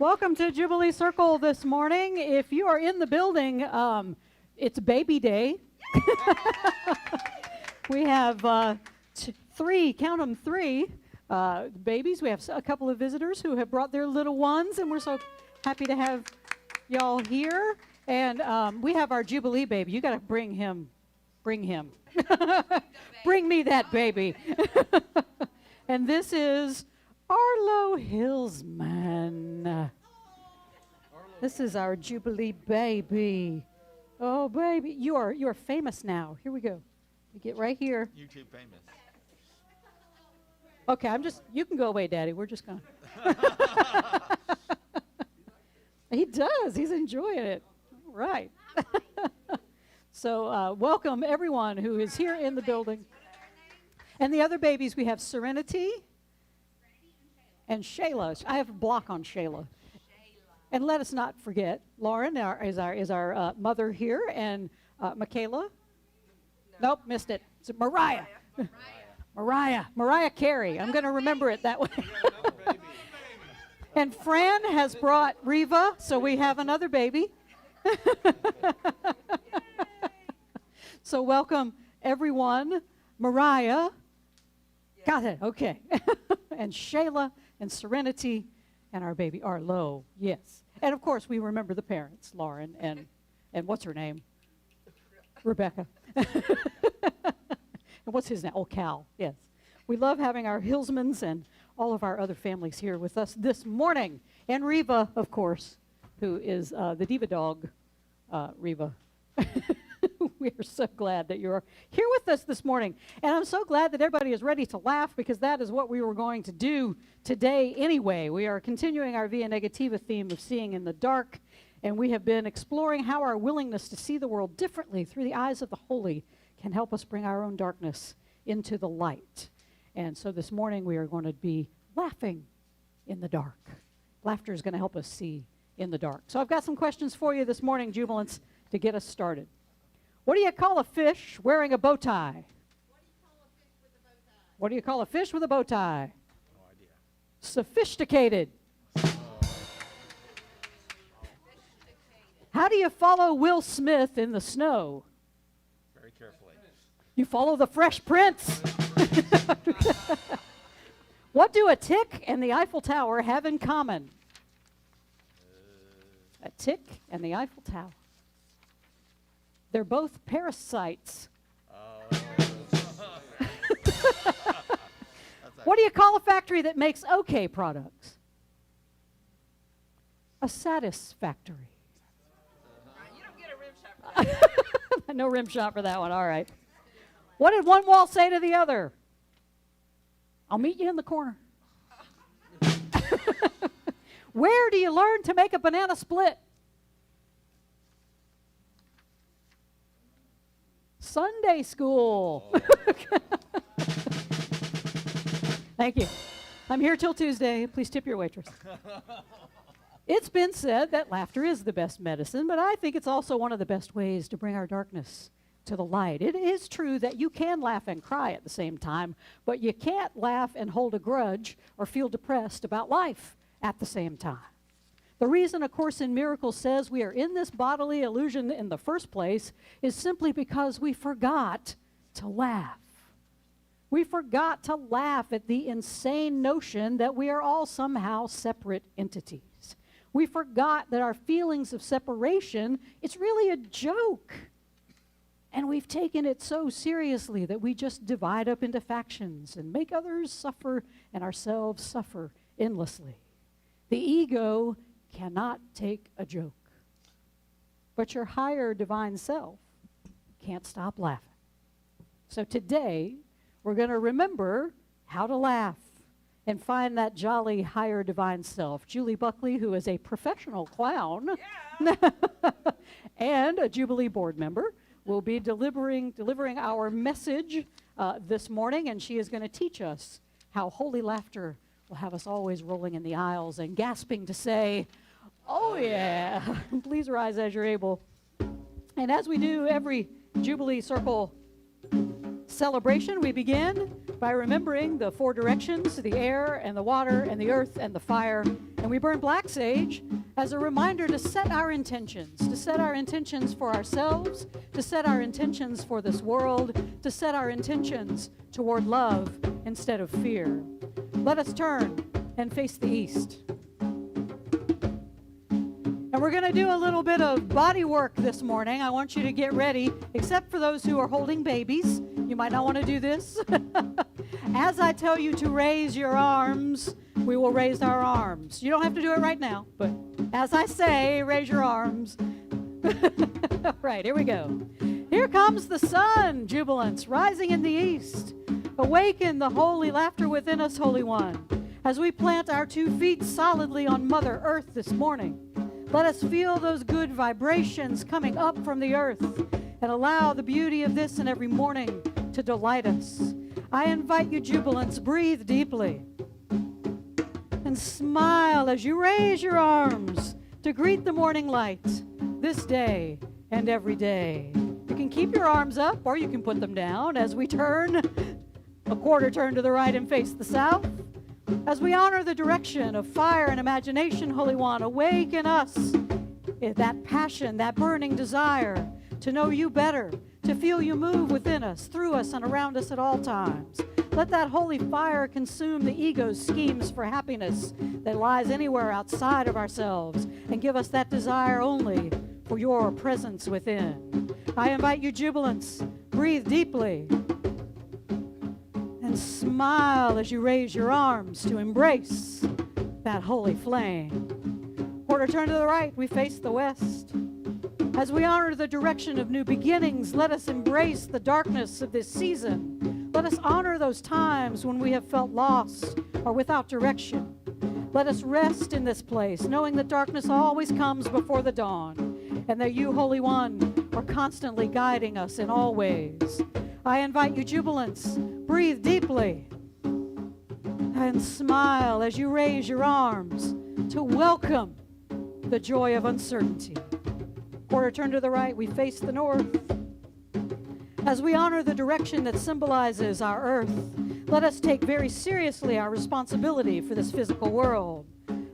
Welcome to Jubilee Circle this morning. If you are in the building, it's baby day. We have three, count them, three babies. We have a couple of visitors who have brought their little ones, and we're so happy to have y'all here. And we have our Jubilee baby. You got to bring him. Bring him. Bring me that baby. And this is Arlo Hillsman. This is our Jubilee baby. Oh, baby. You are famous now. Here we go. You get right here. YouTube famous. Okay, you can go away, Daddy. We're just going to. He does. He's enjoying it. All right. So welcome everyone who is here in the building. And the other babies, we have Serenity and Shayla. I have a block on Shayla. And let us not forget, Lauren is our mother here, and Michaela. Nope, missed it. It's Mariah. Mariah Carey. I'm going to remember it that way. And Fran has brought Reva, so we have another baby. So welcome everyone. Mariah. Got it. Okay. And Shayla and Serenity and our baby Arlo. Yes. And of course we remember the parents, Lauren and what's her name? Rebecca. And what's his name? Oh, Cal. Yes. We love having our Hillsmans and all of our other families here with us this morning. And Reva, of course, who is the diva dog, Reva. We are so glad that you're here with us this morning. And I'm so glad that everybody is ready to laugh, because that is what we were going to do today anyway. We are continuing our Via Negativa theme of seeing in the dark, and we have been exploring how our willingness to see the world differently through the eyes of the holy can help us bring our own darkness into the light. And so this morning we are going to be laughing in the dark. Laughter is going to help us see in the dark. So I've got some questions for you this morning, Jubilants, to get us started. What do you call a fish wearing a bow tie? What do you call a fish with a bow tie? No idea. Sophisticated. How do you follow Will Smith in the snow? Very carefully. You follow the Fresh Prince. What do a tick and the Eiffel Tower have in common? A tick and the Eiffel Tower. They're both parasites. What do you call a factory that makes okay products? A satisfactory. You don't get a rim shot for that. No rim shot for that one. All right. What did one wall say to the other? I'll meet you in the corner. Where do you learn to make a banana split? Sunday school. Thank you. I'm here till Tuesday. Please tip your waitress. It's been said that laughter is the best medicine, but I think it's also one of the best ways to bring our darkness to the light. It is true that you can laugh and cry at the same time, but you can't laugh and hold a grudge or feel depressed about life at the same time. The reason A Course in Miracles says we are in this bodily illusion in the first place is simply because we forgot to laugh. We forgot to laugh at the insane notion that we are all somehow separate entities. We forgot that our feelings of separation, it's really a joke. And we've taken it so seriously that we just divide up into factions and make others suffer and ourselves suffer endlessly. The ego cannot take a joke. But your higher divine self can't stop laughing. So today, we're going to remember how to laugh and find that jolly higher divine self. Julie Buckley, who is a professional clown and a Jubilee board member, will be delivering our message this morning, and she is going to teach us how holy laughter will have us always rolling in the aisles and gasping to say, oh yeah. Please rise as you're able. And as we do every Jubilee Circle celebration, we begin by remembering the four directions, the air and the water and the earth and the fire, And we burn black sage as a reminder to set our intentions, for ourselves, to set our intentions for this world, to set our intentions toward love instead of fear. Let us turn and face the east. And we're going to do a little bit of body work this morning. I want you to get ready, except for those who are holding babies. You might not want to do this. As I tell you to raise your arms, we will raise our arms. You don't have to do it right now, but as I say, raise your arms. All right, here we go. Here comes the sun, jubilance, rising in the east. Awaken the holy laughter within us, Holy One, as we plant our 2 feet solidly on Mother Earth this morning. Let us feel those good vibrations coming up from the earth and allow the beauty of this and every morning to delight us. I invite you, jubilants, breathe deeply and smile as you raise your arms to greet the morning light this day and every day. You can keep your arms up or you can put them down as we turn a quarter turn to the right and face the south. As we honor the direction of fire and imagination, Holy One, awaken us that passion, that burning desire to know you better, to feel you move within us, through us, and around us at all times. Let that holy fire consume the ego's schemes for happiness that lies anywhere outside of ourselves and give us that desire only for your presence within. I invite you, jubilants, breathe deeply and smile as you raise your arms to embrace that holy flame. Quarter turn to the right, we face the west. As we honor the direction of new beginnings, let us embrace the darkness of this season. Let us honor those times when we have felt lost or without direction. Let us rest in this place, knowing that darkness always comes before the dawn, and that you, Holy One, are constantly guiding us in all ways. I invite you, jubilants, breathe deeply and smile as you raise your arms to welcome the joy of uncertainty. Quarter turn to the right, we face the north. As we honor the direction that symbolizes our earth, let us take very seriously our responsibility for this physical world.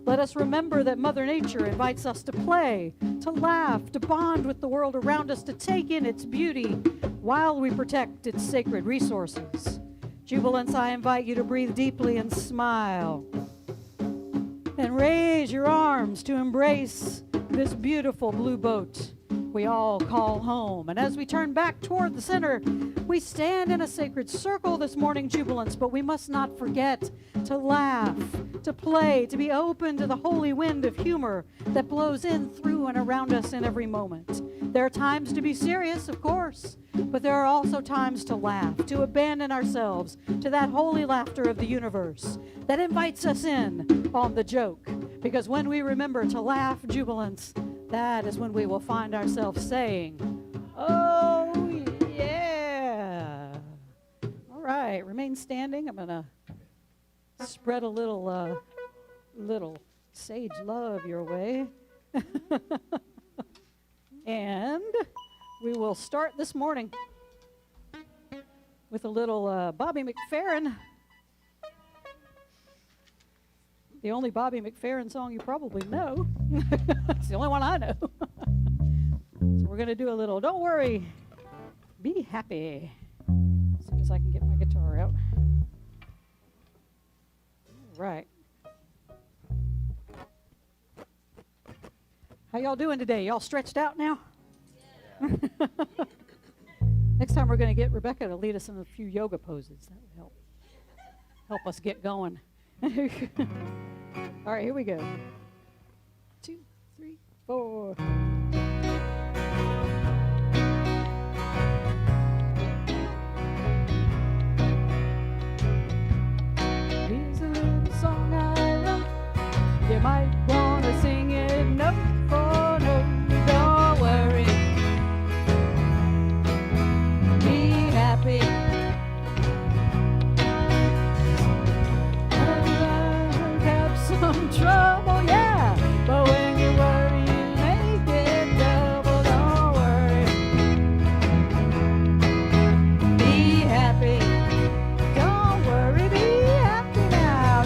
Let us remember that Mother Nature invites us to play, to laugh, to bond with the world around us, to take in its beauty while we protect its sacred resources. Jubilants, I invite you to breathe deeply and smile and raise your arms to embrace this beautiful blue boat we all call home. And as we turn back toward the center, we stand in a sacred circle this morning, jubilants, but we must not forget to laugh, to play, to be open to the holy wind of humor that blows in, through, and around us in every moment. There are times to be serious, of course, but there are also times to laugh, to abandon ourselves to that holy laughter of the universe that invites us in on the joke. Because when we remember to laugh, jubilants, that is when we will find ourselves saying, oh, yeah. All right, remain standing. I'm going to spread a little sage love your way. And we will start this morning with a little Bobby McFerrin. The only Bobby McFerrin song you probably know. It's the only one I know. So we're going to do a little Don't Worry, Be Happy. As soon as I can get my guitar out. All right. How y'all doing today? Y'all stretched out now? Yeah. Next time we're going to get Rebecca to lead us in a few yoga poses. That would help us get going. All right, here we go. 2, 3, 4. Here's a little song I wrote. You might want to sing it note for note. Don't worry. Be happy. Some trouble, yeah, but when you worry, you make it double. Don't worry, be happy. Don't worry, be happy now.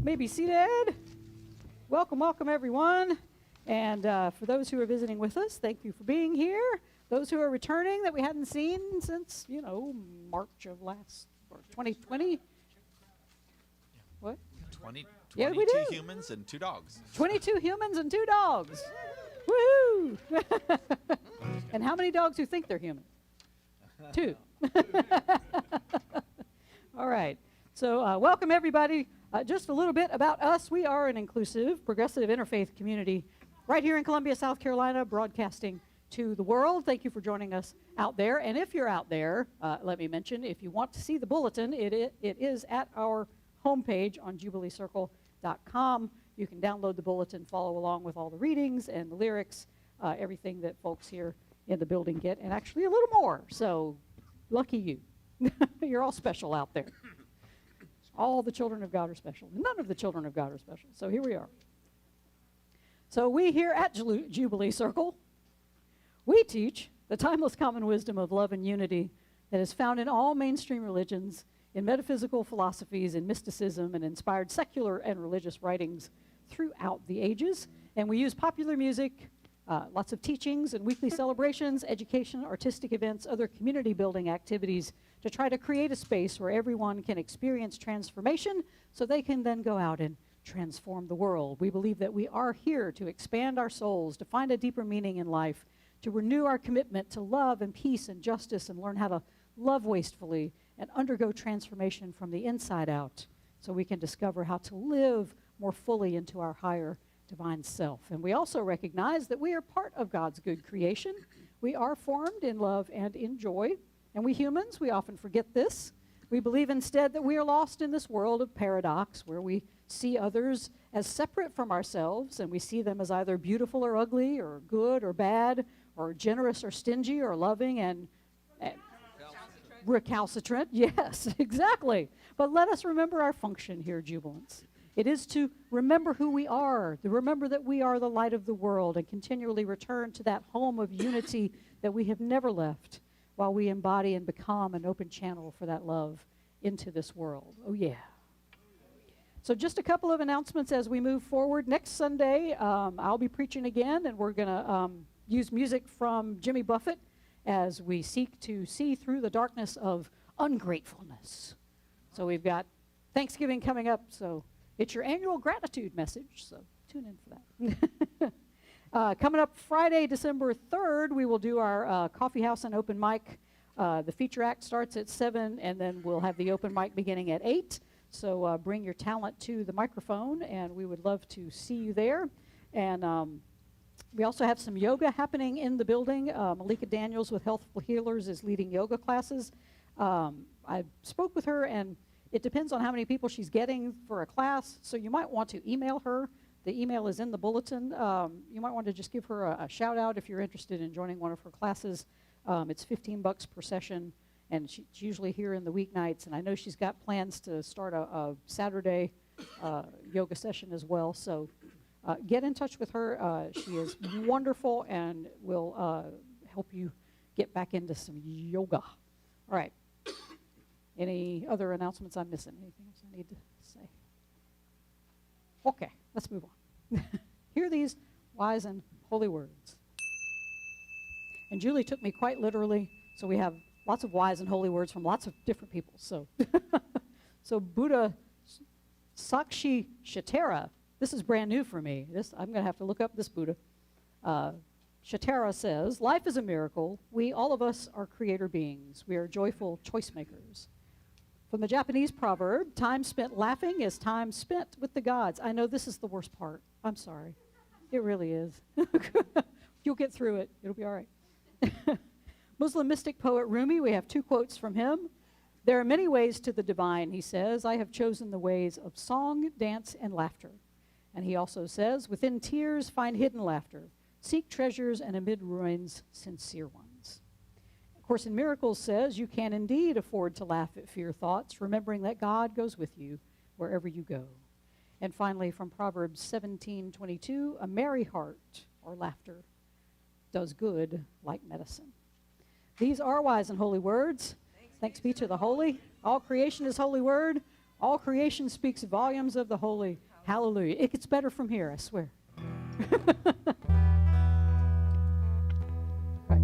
may be seated. Welcome, welcome, everyone. And for those who are visiting with us, thank you for being here. Those who are returning that we hadn't seen since, March of last, or 2020. What? 22 Yeah, we do. humans and 2 dogs. 22 humans and 2 dogs. Woohoo! And how many dogs who think they're human? 2. All right. So welcome, everybody. Just a little bit about us. We are an inclusive, progressive interfaith community right here in Columbia, South Carolina, broadcasting to the world. Thank you for joining us out there. And if you're out there, let me mention, if you want to see the bulletin, it is at our homepage on jubileecircle.com. You can download the bulletin, follow along with all the readings and the lyrics, everything that folks here in the building get, and actually a little more. So lucky you. You're all special out there. All the children of God are special. None of the children of God are special. So here we are. So we here at Jubilee Circle, we teach the timeless common wisdom of love and unity that is found in all mainstream religions, in metaphysical philosophies, in mysticism, and inspired secular and religious writings throughout the ages. And we use popular music, lots of teachings and weekly celebrations, education, artistic events, other community building activities to try to create a space where everyone can experience transformation so they can then go out and transform the world. We believe that we are here to expand our souls, to find a deeper meaning in life, to renew our commitment to love and peace and justice and learn how to love wastefully and undergo transformation from the inside out so we can discover how to live more fully into our higher divine self. And we also recognize that we are part of God's good creation. We are formed in love and in joy. And we humans, we often forget this. We believe instead that we are lost in this world of paradox where we see others as separate from ourselves and we see them as either beautiful or ugly or good or bad or generous or stingy or loving and recalcitrant. Yes, exactly. But let us remember our function here, Jubilants. It is to remember who we are, to remember that we are the light of the world and continually return to that home of unity that we have never left while we embody and become an open channel for that love into this world. Oh, yeah. So just a couple of announcements as we move forward. Next Sunday, I'll be preaching again, and we're going to use music from Jimmy Buffett as we seek to see through the darkness of ungratefulness. So we've got Thanksgiving coming up, so it's your annual gratitude message, so tune in for that. Coming up Friday, December 3rd, we will do our Coffeehouse and Open Mic. The feature act starts at 7, and then we'll have the open mic beginning at 8. So bring your talent to the microphone, and we would love to see you there. And we also have some yoga happening in the building. Malika Daniels with Healthful Healers is leading yoga classes. I spoke with her, and it depends on how many people she's getting for a class, so you might want to email her. The email is in the bulletin. You might want to just give her a shout out if you're interested in joining one of her classes. It's $15 per session, and she's usually here in the weeknights, and I know she's got plans to start a Saturday yoga session as well, so get in touch with her. She is wonderful and will help you get back into some yoga. All right. Any other announcements I'm missing? Anything else I need to say? Okay, let's move on. Hear these wise and holy words. And Julie took me quite literally, so we have lots of wise and holy words from lots of different people. So, so Buddha Sakshi Shatara, this is brand new for me. I'm going to have to look up this Buddha. Shatara says, life is a miracle. We, all of us, are creator beings. We are joyful choice makers. From the Japanese proverb, time spent laughing is time spent with the gods. I know this is the worst part. I'm sorry. It really is. You'll get through it. It'll be all right. Muslim mystic poet Rumi, we have 2 quotes from him. There are many ways to the divine, he says. I have chosen the ways of song, dance, and laughter. And he also says, within tears find hidden laughter. Seek treasures and amid ruins, sincere ones. Of Course in Miracles says you can indeed afford to laugh at fear thoughts, remembering that God goes with you wherever you go. And finally, from Proverbs 17:22, a merry heart, or laughter, does good like medicine. These are wise and holy words. Thanks be to the holy. All creation is holy word. All creation speaks volumes of the holy hallelujah. It gets better from here, I swear. Right.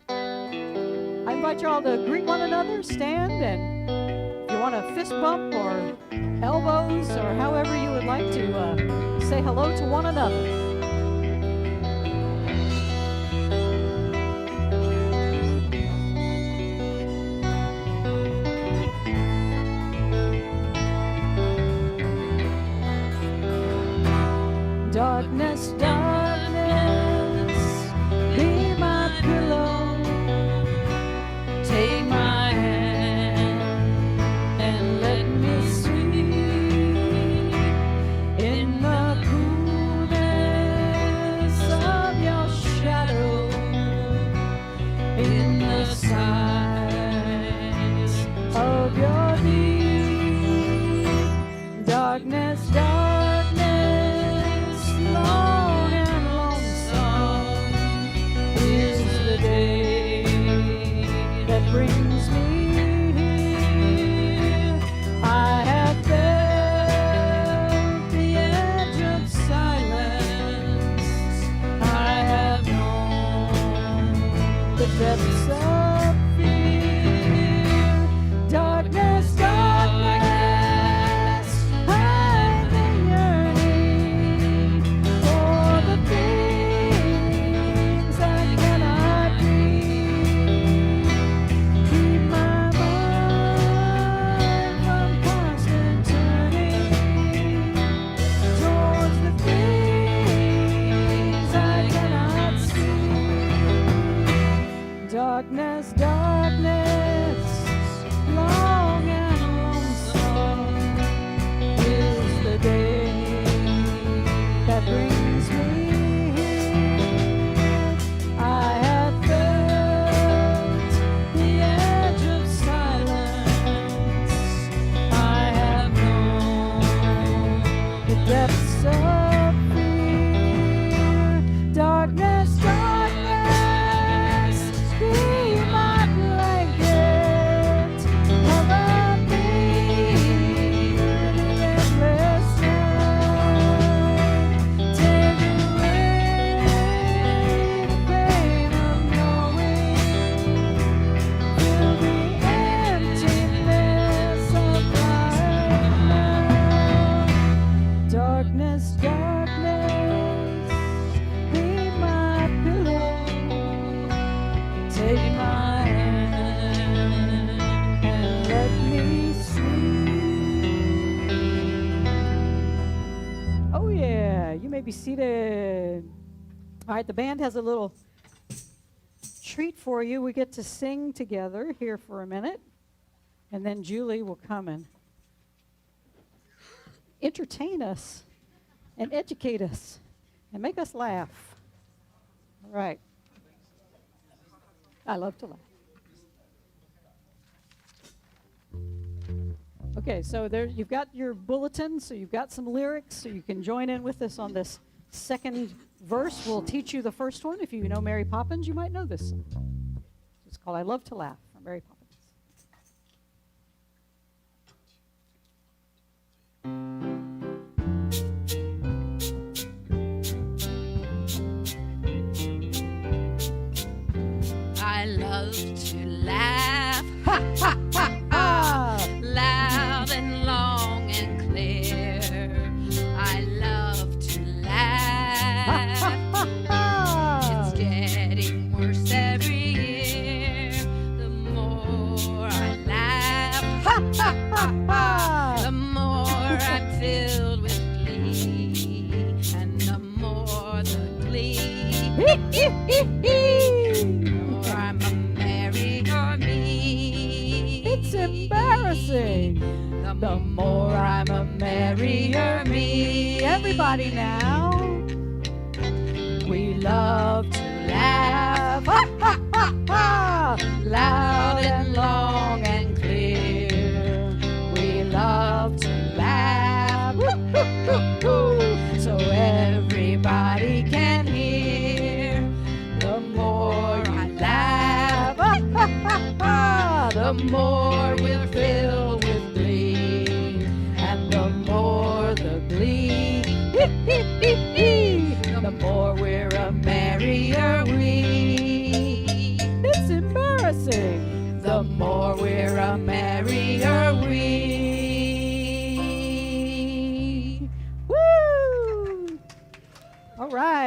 I invite you all to greet one another, stand, and if you want a fist bump or elbows or however you would like to say hello to one another. Darkness, darkness, be my pillow. Take my hand and let me sleep in the coolness of your shadow, in the silence of your deep. Darkness, darkness, long and lonesome is the day that brings me here. I have felt the edge of silence. I have known the depths of fear. Darkness, darkness, hide the yearning for the things I cannot read. Keep my mind from constant turning towards the things I cannot see. Darkness, darkness, long and lonesome is the day that brings me here. I have felt the edge of silence. I have known the depths of fear. Darkness, darkness, be my blanket. Cover me in the endless night. Take away the pain of knowing. Fill the emptiness of life now. Darkness, darkness, be my pillow. Take my hand and let me sleep. Oh yeah, you may be seated. All right, the band has a little treat for you. We get to sing together here for a minute, and then Julie will come and entertain us and educate us and make us laugh. All right. I love to laugh. Okay, so there you've got your bulletin, so you've got some lyrics, so you can join in with us on this second verse. We'll teach you the first one. If you know Mary Poppins, you might know this song. It's called I Love to Laugh from Mary Poppins. I love to laugh, Ha ha ha ha! loud and long and clear. I love to laugh. It's getting worse every year. The more I laugh, the more I'm filled with glee, and the more the glee. I'm a merrier me. It's embarrassing. The more I'm a merrier me. Everybody now. We love to laugh, ha, ha, ha, ha, loud and long and clear. We love to laugh, woo, woo, woo, woo, so everybody can hear. The more I laugh, ha, ha, ha, ha, the more we'll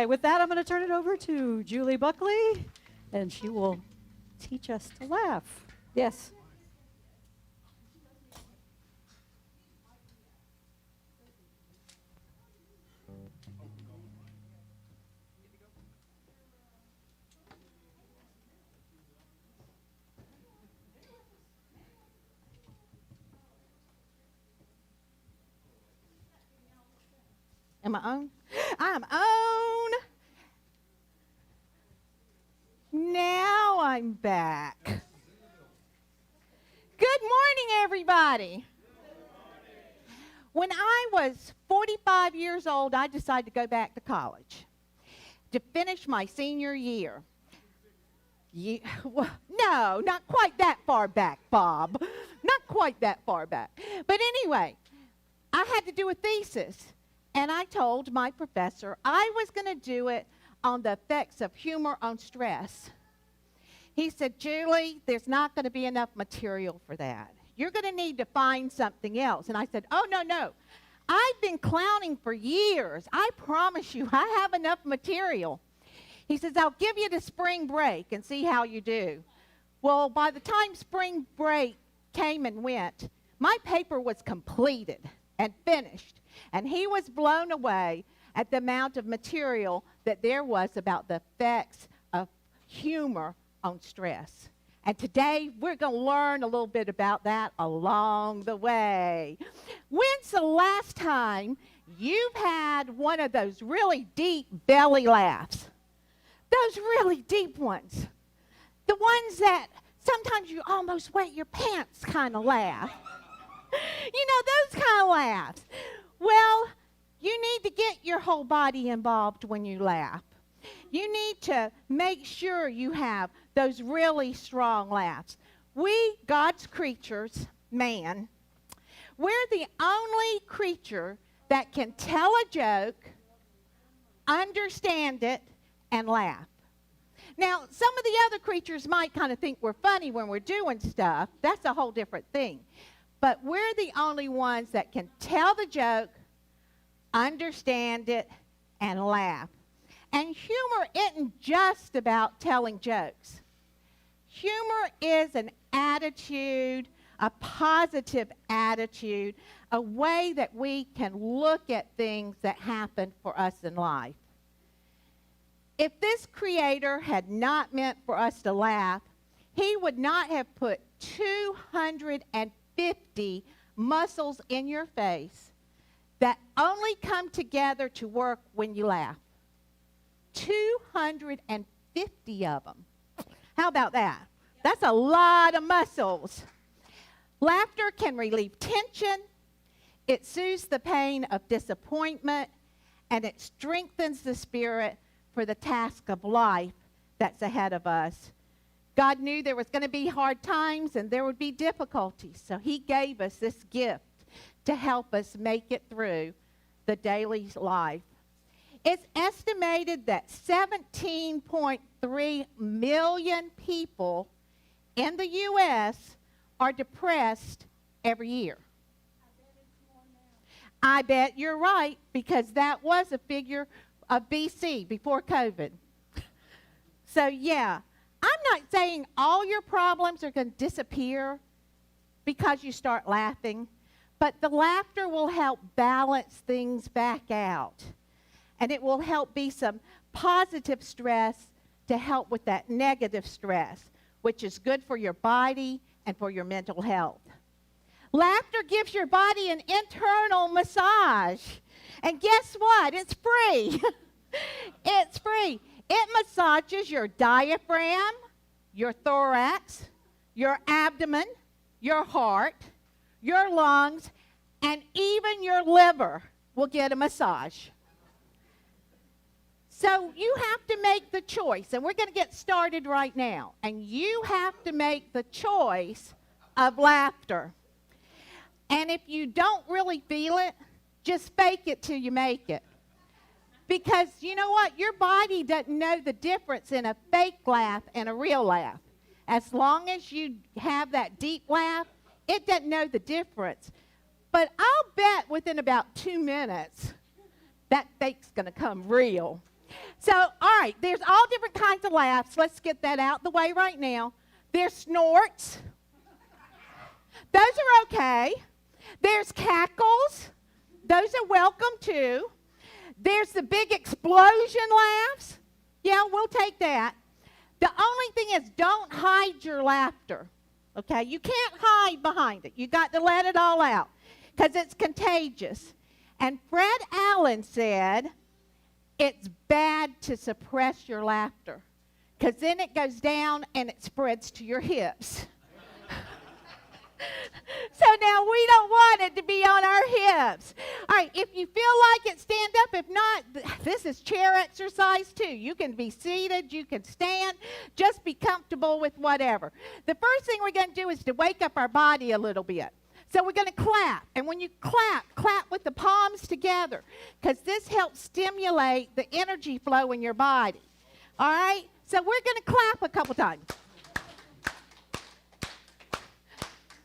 right, with that, I'm going to turn it over to Julie Buckley, and she will teach us to laugh. Yes. Am I on? I'm on. Now I'm back. Good morning, everybody. When I was 45 years old, I decided to go back to college to finish my senior year. No, not quite that far back, Bob. Not quite that far back. But anyway, I had to do a thesis. And I told my professor I was going to do it on the effects of humor on stress. He said, Julie, there's not going to be enough material for that. You're going to need to find something else. And I said, oh, no. I've been clowning for years. I promise you, I have enough material. He says, I'll give you the spring break and see how you do. Well, by the time spring break came and went, my paper was completed and finished. And he was blown away at the amount of material that there was about the effects of humor on stress. And today, we're going to learn a little bit about that along the way. When's the last time you've had one of those really deep belly laughs? Those really deep ones. The ones that sometimes you almost wet your pants kind of laugh. You know, those kind of laughs. Well, you need to get your whole body involved when you laugh. You need to make sure you have those really strong laughs. We, God's creatures, man, we're the only creature that can tell a joke, understand it, and laugh. Now, some of the other creatures might kind of think we're funny when we're doing stuff. That's a whole different thing. But we're the only ones that can tell the joke, understand it, and laugh. And humor isn't just about telling jokes. Humor is an attitude, a positive attitude, a way that we can look at things that happen for us in life. If this Creator had not meant for us to laugh, He would not have put 250 muscles in your face that only come together to work when you laugh. 250 of them. How about that? That's a lot of muscles. Laughter can relieve tension. It soothes the pain of disappointment, and it strengthens the spirit for the task of life that's ahead of us. God knew there was going to be hard times and there would be difficulties, so He gave us this gift to help us make it through the daily life. It's estimated that 17.3 million people in the U.S. are depressed every year. I bet you're right, because that was a figure of BC, before COVID. So yeah, I'm not saying all your problems are going to disappear because you start laughing, but the laughter will help balance things back out. And it will help be some positive stress to help with that negative stress, which is good for your body and for your mental health. Laughter gives your body an internal massage. And guess what? It's free. It's free. It massages your diaphragm, your thorax, your abdomen, your heart, your lungs, and even your liver will get a massage. So you have to make the choice, and we're going to get started right now. And you have to make the choice of laughter. And if you don't really feel it, just fake it till you make it. Because you know what? Your body doesn't know the difference in a fake laugh and a real laugh. As long as you have that deep laugh, it doesn't know the difference. But I'll bet within about 2 minutes, that fake's going to come real. So, all right, there's all different kinds of laughs. Let's get that out the way right now. There's snorts. Those are okay. There's cackles. Those are welcome too. There's the big explosion laughs. Yeah, we'll take that. The only thing is, don't hide your laughter. Okay? You can't hide behind it. You got to let it all out because it's contagious. And Fred Allen said, it's bad to suppress your laughter because then it goes down and it spreads to your hips. So now we don't want it to be on our hips. All right, if you feel like it, stand up. If not, this is chair exercise too. You can be seated, you can stand. Just be comfortable with whatever. The first thing we're going to do is to wake up our body a little bit. So we're going to clap. And when you clap, clap with the palms together because this helps stimulate the energy flow in your body. All right? So we're going to clap a couple times.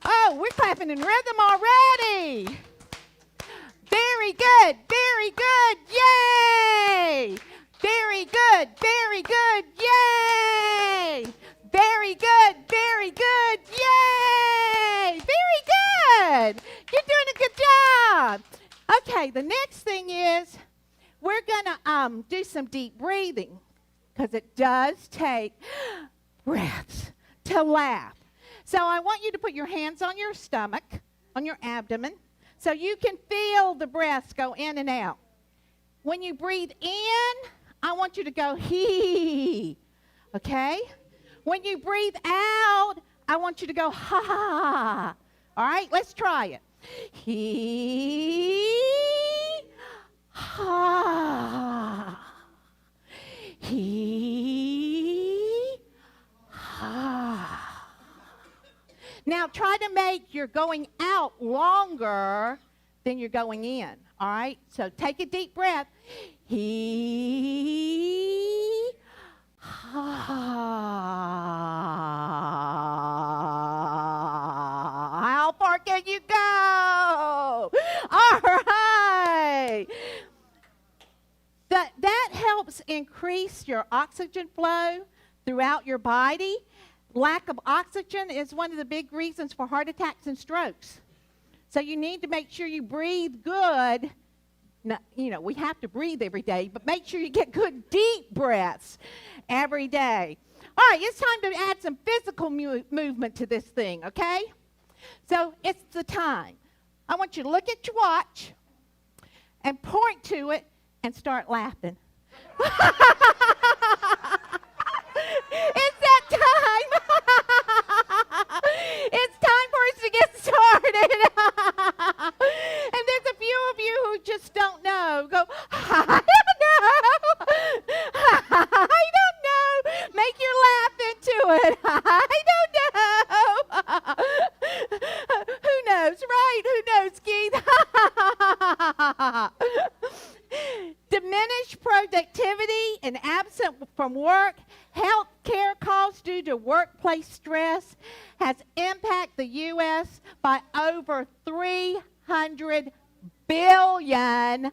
Oh, we're clapping in rhythm already. Very good, very good, yay! Very good, very good, yay! Very good, yay! Very good! You're doing a good job. Okay, the next thing is we're going to do some deep breathing because it does take breaths to laugh. So I want you to put your hands on your stomach, on your abdomen, so you can feel the breaths go in and out. When you breathe in, I want you to go hee, okay? When you breathe out, I want you to go ha. All right, let's try it. Hee, ha. Hee, ha. Now, try to make your going out longer than you're going in, all right? So take a deep breath. Hee, ha. How far can you go? All right. That helps increase your oxygen flow throughout your body. Lack of oxygen is one of the big reasons for heart attacks and strokes. So you need to make sure you breathe good. Now, you know, we have to breathe every day, but make sure you get good deep breaths every day. All right, it's time to add some physical movement to this thing, okay? So it's the time. I want you to look at your watch and point to it and start laughing. It's that time. It's time for us to get started. And there's a few of you who just don't know. Go, I don't know. I don't know. Make your laugh into it. I don't know. Who knows, right? Who knows, Keith? Diminished productivity and absent from work, health care costs due to workplace stress has impacted the U.S. by over $300 billion.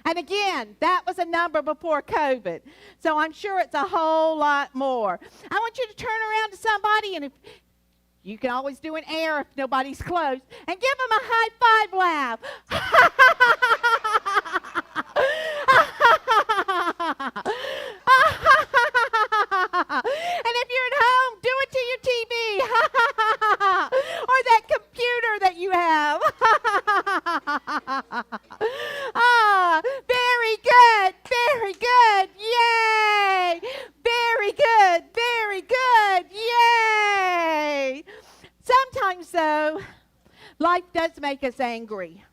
And again, that was a number before COVID. So I'm sure it's a whole lot more. I want you to turn around to somebody, and if you can always do an air if nobody's close, and give them a high five laugh. And if you're at home, do it to your TV or that computer that you have. Very good, very good, yay! Very good, yay! Sometimes, though, life does make us angry.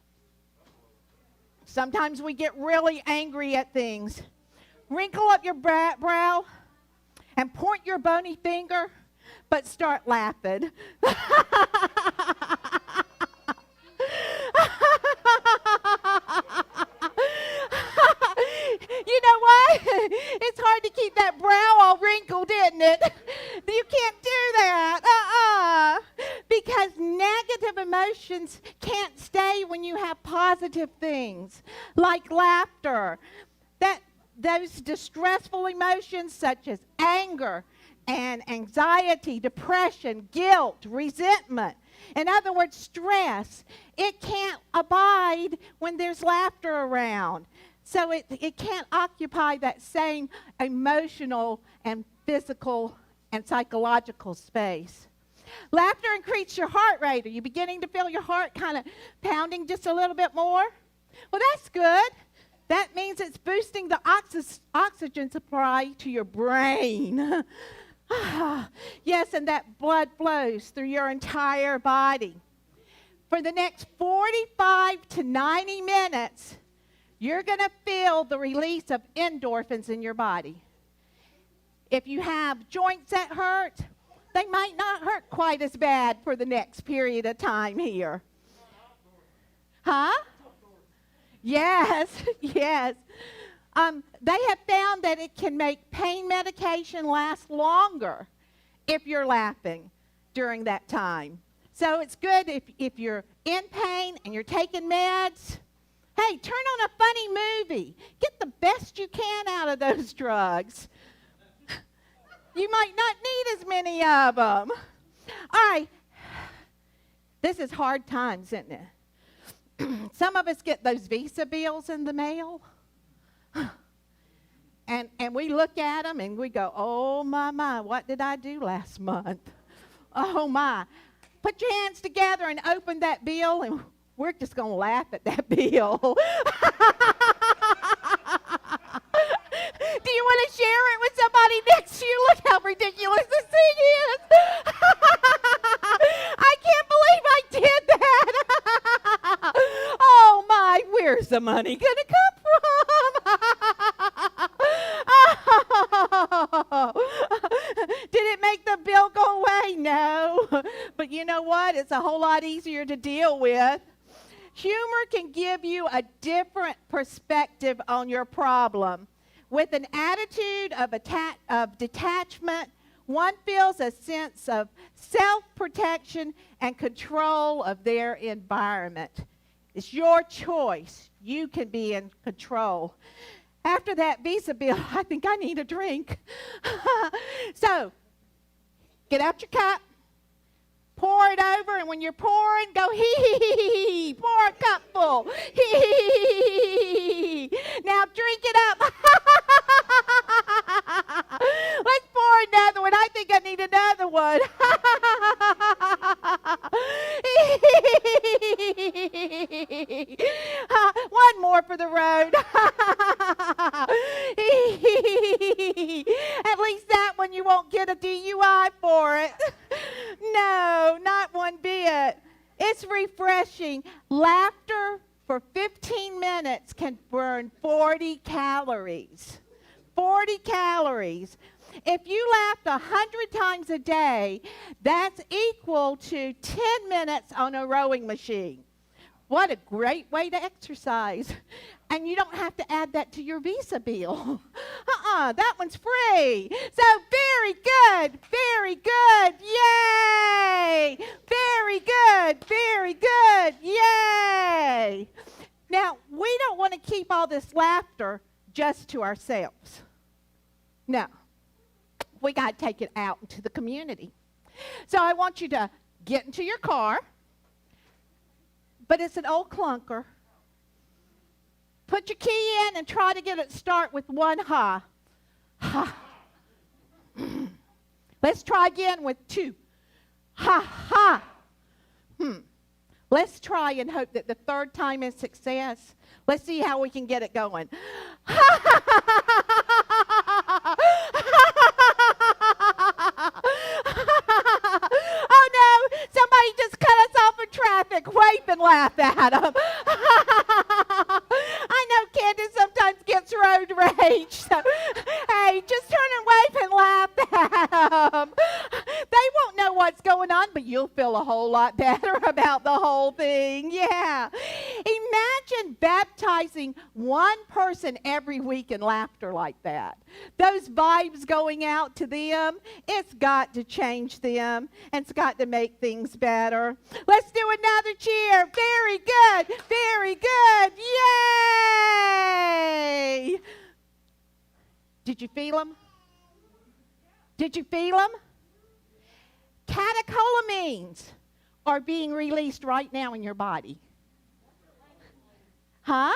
Sometimes we get really angry at things. Wrinkle up your brow and point your bony finger, but start laughing. You know what? It's hard to keep that brow all wrinkled, isn't it? You can't do that. Because negative emotions can't stay when you have positive things like laughter. those distressful emotions such as anger and anxiety, depression, guilt, resentment. In other words, stress. It can't abide when there's laughter around. So it can't occupy that same emotional and physical and psychological space. Laughter increases your heart rate. Are you beginning to feel your heart kind of pounding just a little bit more? Well, that's good. That means it's boosting the oxygen supply to your brain. Yes, and that blood flows through your entire body. For the next 45 to 90 minutes, you're going to feel the release of endorphins in your body. If you have joints that hurt, they might not hurt quite as bad for the next period of time here. Huh? Yes, yes. They have found that it can make pain medication last longer if you're laughing during that time. So it's good if you're in pain and you're taking meds. Hey, turn on a funny movie. Get the best you can out of those drugs. You might not need as many of them. All right. This is hard times, isn't it? Some of us get those Visa bills in the mail. And we look at them and we go, oh, my, what did I do last month? Oh, my. Put your hands together and open that bill, and we're just going to laugh at that bill. Do you want to share it with somebody next to you? Look how ridiculous this thing is. I can't believe I did that. Oh, my, where's the money going to come from? Did it make the bill go away? No. But you know what? It's a whole lot easier to deal with. Humor can give you a different perspective on your problem. With an attitude of detachment, one feels a sense of self-protection and control of their environment. It's your choice. You can be in control. After that Visa bill, I think I need a drink. So, get out your cup, pour it over, and when you're pouring, go hee. Pour a cup full. Hee. Now drink it up. Let's pour another one. I think I need another one. One more for the road. At least that one you won't get a DUI for it. No, not one bit. It's refreshing. Laughter for 15 minutes can burn 40 calories. 40 calories. If you laughed 100 times a day, that's equal to 10 minutes on a rowing machine. What a great way to exercise. And you don't have to add that to your Visa bill. That one's free. So very good, very good, yay! Very good, very good, yay! Now, we don't want to keep all this laughter just to ourselves. No. We got to take it out into the community. So I want you to get into your car, but it's an old clunker. Put your key in and try to get it start with one ha. Ha. Let's try again with two. Ha, ha. Let's try and hope that the third time is success. Let's see how we can get it going. Ha, ha, ha, ha, ha, ha, ha. Oh no, somebody just cut us off in traffic. Wave and laugh at them. I know Candace sometimes gets road rage. So, hey, just turn and wave and laugh at them. They won't know what's going on, but you'll feel a whole lot better about the whole thing. Yeah. Imagine baptizing one person every week in laughter like that. Those vibes going out to them, it's got to change them, and it's got to make things better. Let's do another cheer. Very good. Very good. Yay! Did you feel them? Did you feel them? Catecholamines are being released right now in your body. Huh?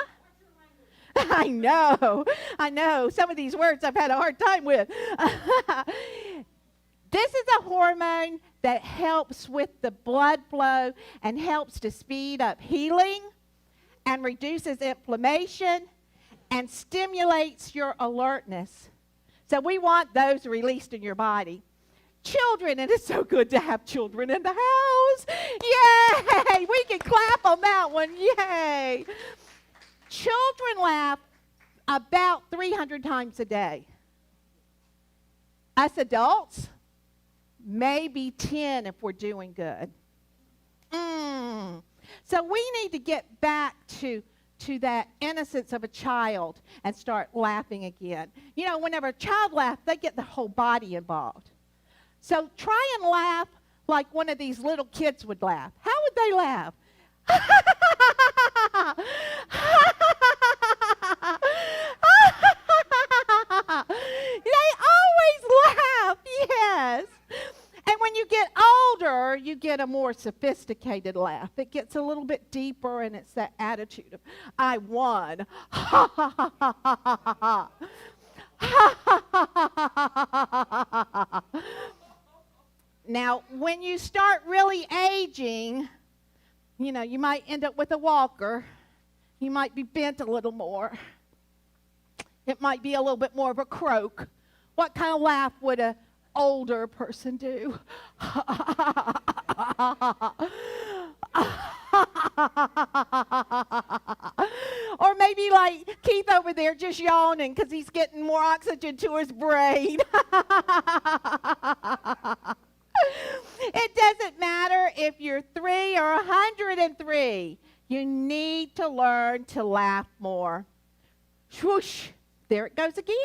I know. Some of these words I've had a hard time with. This is a hormone that helps with the blood flow and helps to speed up healing and reduces inflammation and stimulates your alertness. So we want those released in your body. Children, and it's so good to have children in the house. Yay! We can clap on that one. Yay! Children laugh about 300 times a day. Us adults, maybe 10 if we're doing good. So we need to get back to that innocence of a child and start laughing again. You know, whenever a child laughs, they get the whole body involved. So try and laugh like one of these little kids would laugh. How would they laugh? They always laugh, yes. And when you get older, you get a more sophisticated laugh. It gets a little bit deeper, and it's that attitude of, I won. Ha, ha, ha, ha, ha, ha, ha. Ha, ha, ha, ha, ha, ha. Now, when you start really aging, you know, you might end up with a walker. You might be bent a little more. It might be a little bit more of a croak. What kind of laugh would an older person do? Or maybe like Keith over there just yawning because he's getting more oxygen to his brain. It doesn't matter if you're 3 or 103. You need to learn to laugh more. Swoosh. There it goes again.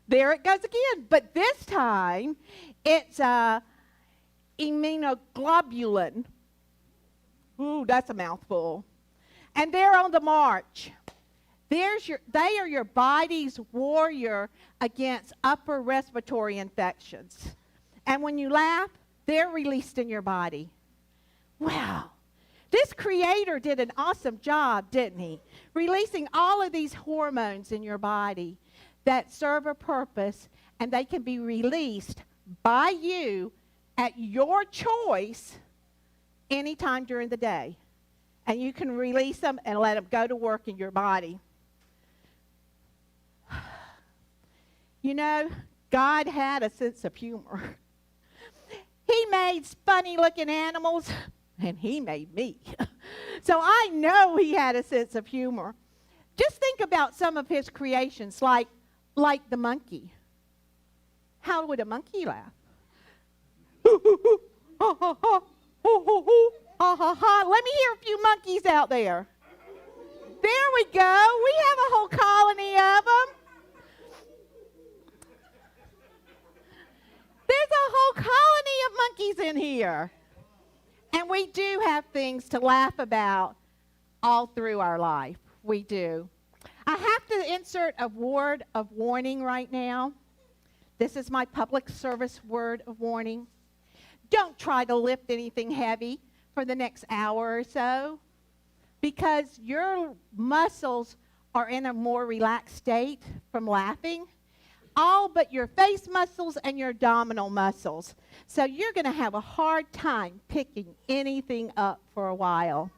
There it goes again. But this time, it's immunoglobulin. Ooh, that's a mouthful. And they're on the march. They are your body's warrior against upper respiratory infections. And when you laugh, they're released in your body. Wow. This creator did an awesome job, didn't he? Releasing all of these hormones in your body that serve a purpose, and they can be released by you at your choice anytime during the day. And you can release them and let them go to work in your body. You know, God had a sense of humor. He made funny-looking animals, and he made me. So I know he had a sense of humor. Just think about some of his creations, like the monkey. How would a monkey laugh? Let me hear a few monkeys out there. There we go. We have a whole colony of them. There's a whole colony of monkeys in here. And we do have things to laugh about all through our life. We do. I have to insert a word of warning right now. This is my public service word of warning. Don't try to lift anything heavy for the next hour or so, because your muscles are in a more relaxed state from laughing. All but your face muscles and your abdominal muscles. So you're going to have a hard time picking anything up for a while.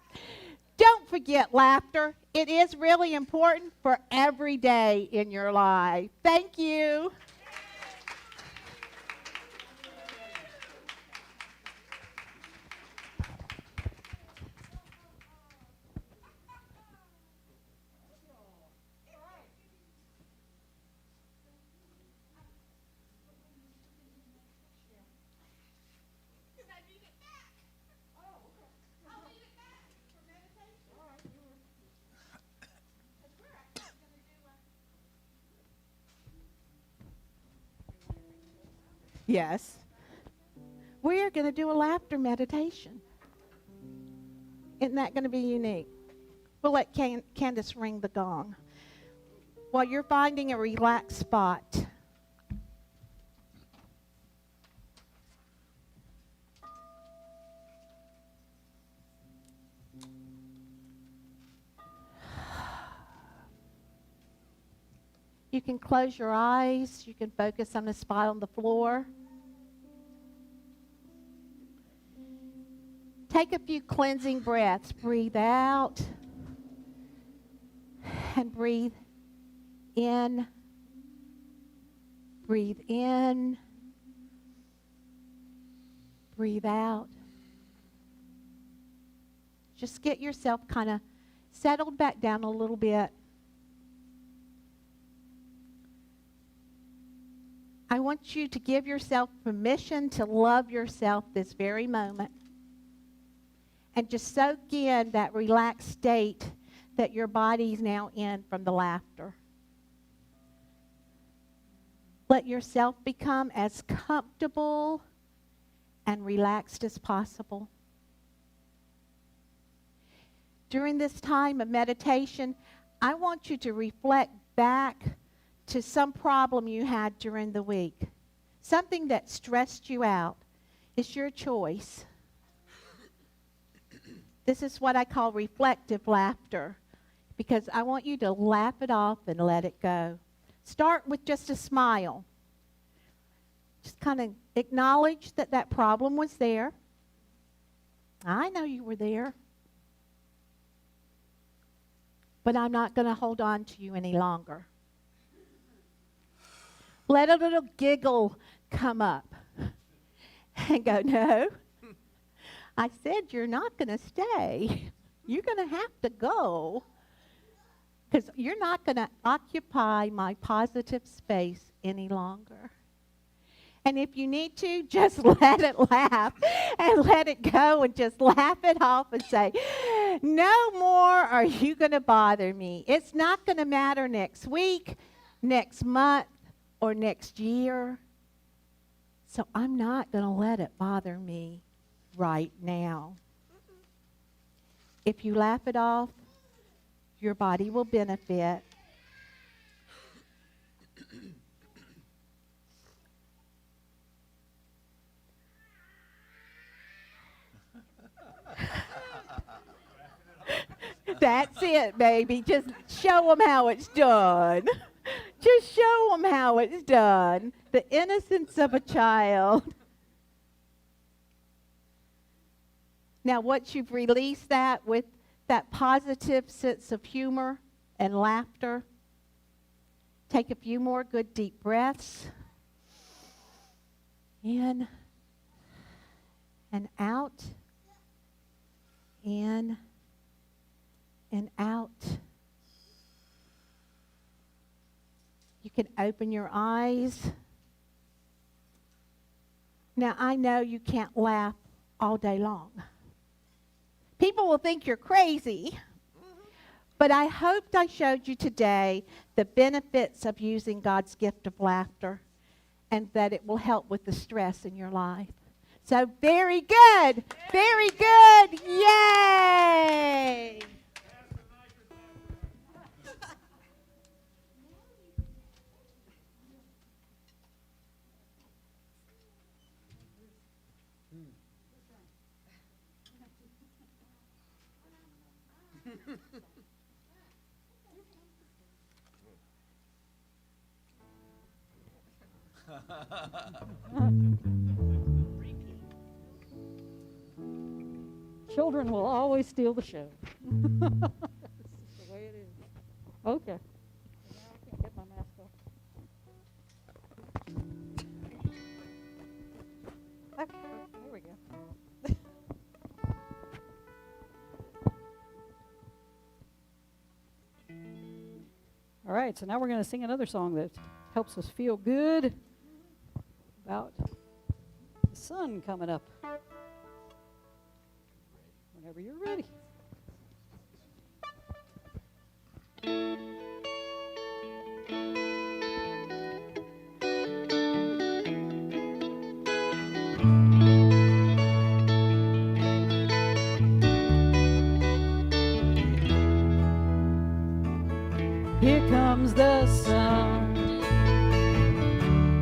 Don't forget laughter. It is really important for every day in your life. Thank you. Yes. We're going to do a laughter meditation. Isn't that going to be unique? We'll let Candace ring the gong. while you're finding a relaxed spot, you can close your eyes. You can focus on the spot on the floor. Take a few cleansing breaths. Breathe out and breathe in. Breathe in. Breathe out. Just get yourself kind of settled back down a little bit. I want you to give yourself permission to love yourself this very moment. And just soak in that relaxed state that your body's now in from the laughter. Let yourself become as comfortable and relaxed as possible. During this time of meditation, I want you to reflect back to some problem you had during the week. Something that stressed you out. It's your choice. This is what I call reflective laughter, because I want you to laugh it off and let it go. Start with just a smile. Just kind of acknowledge that that problem was there. I know you were there. But I'm not going to hold on to you any longer. Let a little giggle come up and go, no, I said you're not going to stay. You're going to have to go because you're not going to occupy my positive space any longer. And if you need to, just let it laugh and let it go and just laugh it off and say, no more are you going to bother me. It's not going to matter next week, next month, or next year. So I'm not going to let it bother me right now. If you laugh it off, your body will benefit. That's it, baby. Just show them how it's done. Just show them how it's done. The innocence of a child. Now, once you've released that with that positive sense of humor and laughter, take a few more good deep breaths. In and out. In and out. You can open your eyes. Now, I know you can't laugh all day long. People will think you're crazy, but I hoped I showed you today the benefits of using God's gift of laughter and that it will help with the stress in your life. So very good. Very good. Yay. Children will always steal the show. That's just the way it is. Okay. Now I can't get my mask off. Okay, there we go. All right, so now we're going to sing another song that helps us feel good about the sun coming up. Whenever you're ready. Here comes the sun.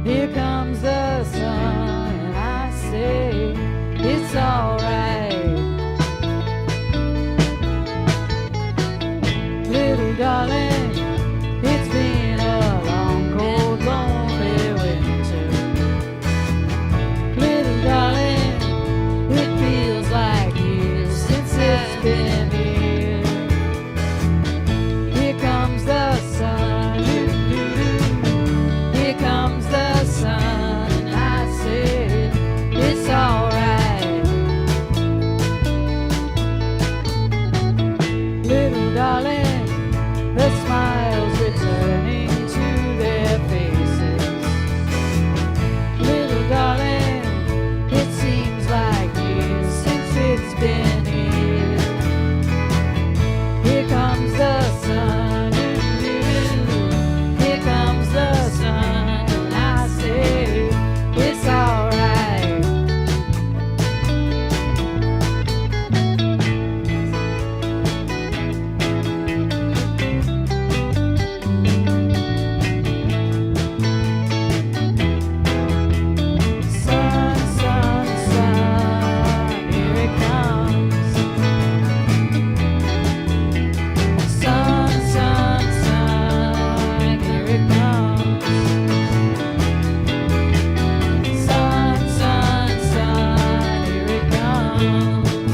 Here comes the sun. And I say, it's alright. Little darling, it's been a long, cold, lonely winter. Little darling, it feels like years since it's been here. Here comes the sun. Here comes the sun. And I said, it's alright. Little darling, the smiles returning to their faces. Little darling, it seems like years since it's been here. Here comes the sun. Here comes the sun. And I say, it's alright. Sun, sun, sun, here it comes. Sun, sun, sun, here it comes. Sun, sun, sun, here it comes.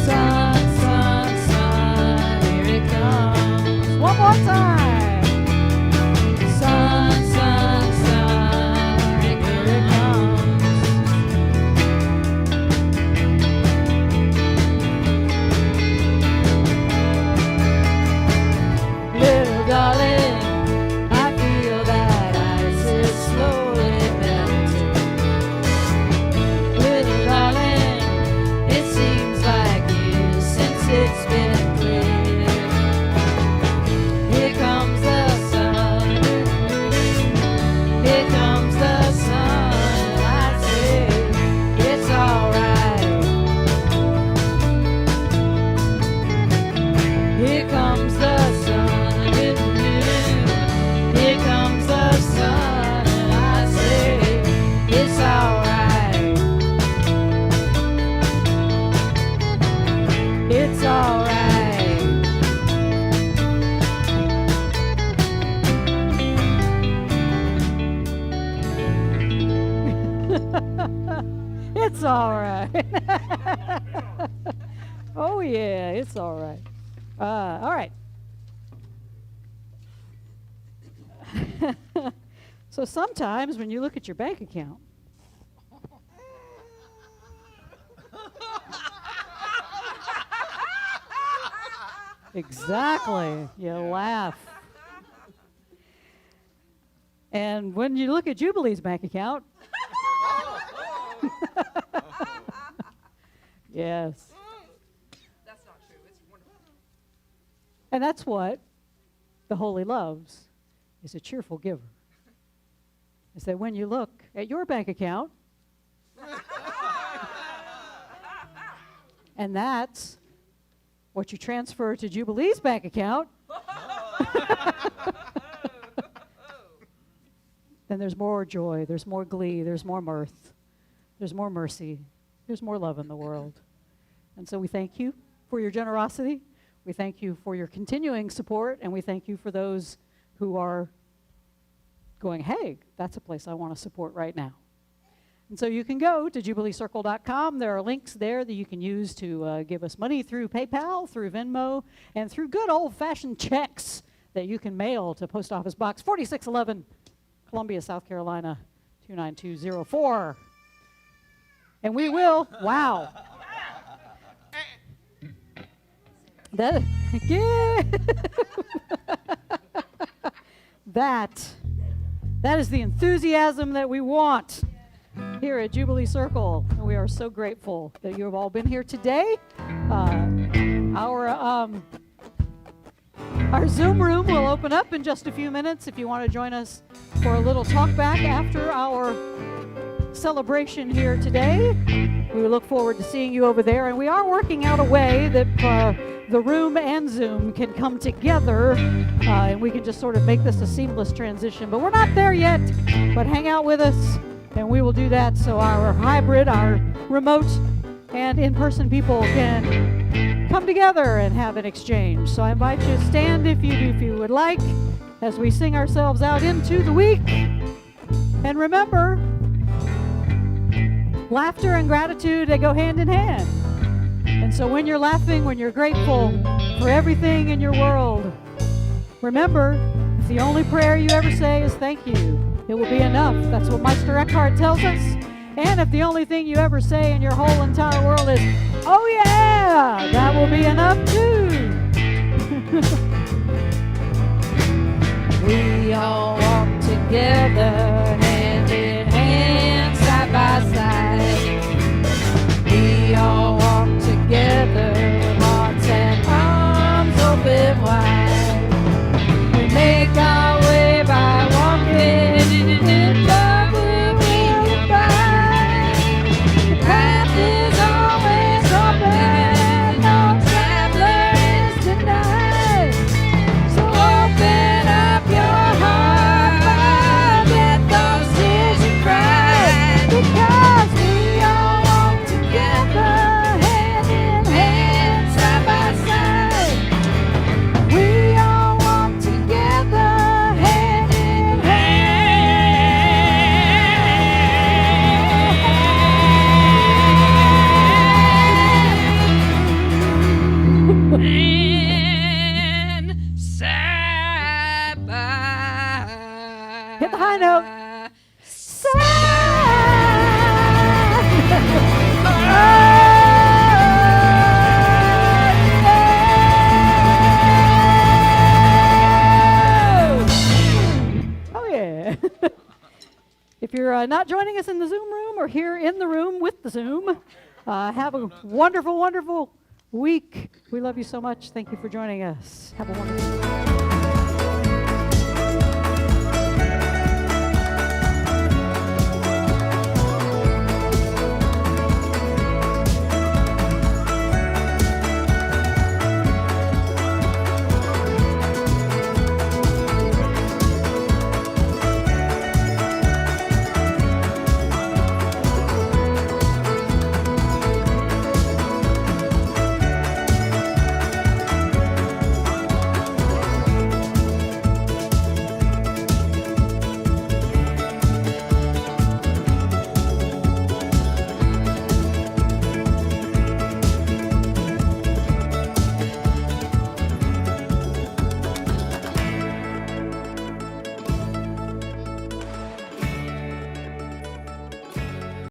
Sun, sun, sun, here it comes. One more time. Sun, sun, sun, here it comes. Little darling, I feel that ice is slowly melting. Little darling, it seems like years since it's been clear. Here comes the sun. Here comes the sun. I say, it's alright. Here comes the sun. Here comes the sun. And I say, it's alright. It's alright. It's alright. Oh yeah, it's alright. All right. So sometimes when you look at your bank account, exactly, you laugh. And when you look at Jubilee's bank account, yes. That's not true. It's wonderful. And that's what the Holy loves, is a cheerful giver. Is that when you look at your bank account, and that's what you transfer to Jubilee's bank account, then there's more joy, there's more glee, there's more mirth, there's more mercy, there's more love in the world. And so we thank you for your generosity. We thank you for your continuing support, and we thank you for those who are going, hey, that's a place I want to support right now. And so you can go to jubileecircle.com. There are links there that you can use to give us money through PayPal, through Venmo, and through good old-fashioned checks that you can mail to Post Office Box 4611, Columbia, South Carolina, 29204. And we will, wow. That, yeah. That is the enthusiasm that we want here at Jubilee Circle. And we are so grateful that you have all been here today. Our Zoom room will open up in just a few minutes if you want to join us for a little talk back after our celebration here today. We look forward to seeing you over there, and we are working out a way that the room and Zoom can come together and we can just sort of make this a seamless transition. But we're not there yet, but hang out with us and we will do that so our hybrid, our remote and in-person people can come together and have an exchange. So I invite you to stand if you would like as we sing ourselves out into the week. And remember, laughter and gratitude, they go hand in hand. And so when you're laughing, when you're grateful for everything in your world, remember, if the only prayer you ever say is thank you, it will be enough. That's what Meister Eckhart tells us. And if the only thing you ever say in your whole entire world is, oh yeah, that will be enough too. We all walk together, hand in hand, side by side. We all walk together with hearts and arms open wide. We make our way by walking, in love will be goodbye. The path is always open, no traveler is denied. So open up your heart, let those tears you cried, because we all walk together, hand in hand, side by side. We all walk together, hand in hand, side by. Hit the high note. Oh yeah. If you're not joining us in the Zoom room or here in the room with the Zoom, have a wonderful, wonderful week. We love you so much. Thank you for joining us. Have a wonderful week.